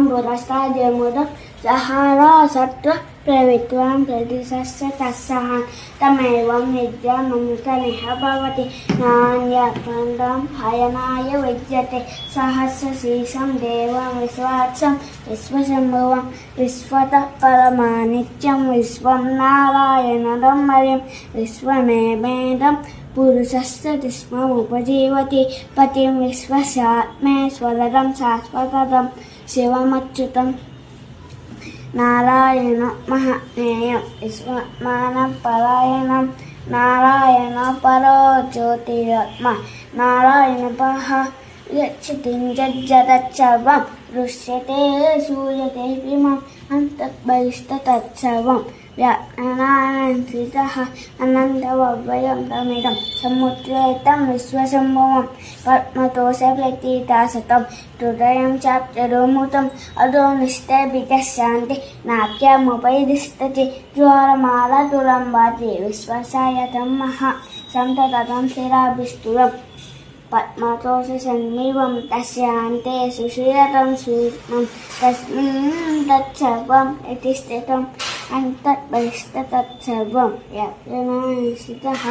पुरस्ताद्यमुदं सहारासत्त्वः प्रवित्वां प्रतिशस्य तस्सः तमेवं विद्यामन्तनिह भवति नान्यपन्दं हयनाय विद्यते सहस्रशीर्षं देवं विश्वाक्षं विश्वशम्भुवं विश्वतः परमानित्यं विश्वं नारायणं हरिं विश्वमेवेदं पुरुषस्य तिष्ठमुपजीवति पतिं विश्वस्यात्मेश्वरं शाश्वतं शिवमच्युतं नारायण महाज्ञेयं विश्वमानपरायणं नारायण परो ज्योतिरात्मा नारायण पः यच्छतिं जज्जतत्सर्वं दृश्यते सूयते विमम् अन्तर्बहिस्तत्सर्वं व्याख्यानान्वितः अनन्तमव्ययं तमिदं समुद्रेतं विश्वशम्भुवं पद्मतोषप्रतीतासतं हृदयं चाप्यरोमुतम् अधोनिष्ठभितशान्ति नाट्यमुपैदिष्टति ज्वारमालातुरम्बाति विश्वसायतं महा सन्ततं शिराभिस्तुलम् पद्मतोषसन्निवं तस्यान्ते सुशीलतं सूक्ष्मं तस्मिन् तत्सर्वम् इति स्थितम् अन्तर्बहिस्तत्सर्वं व्याख्यानान्वितः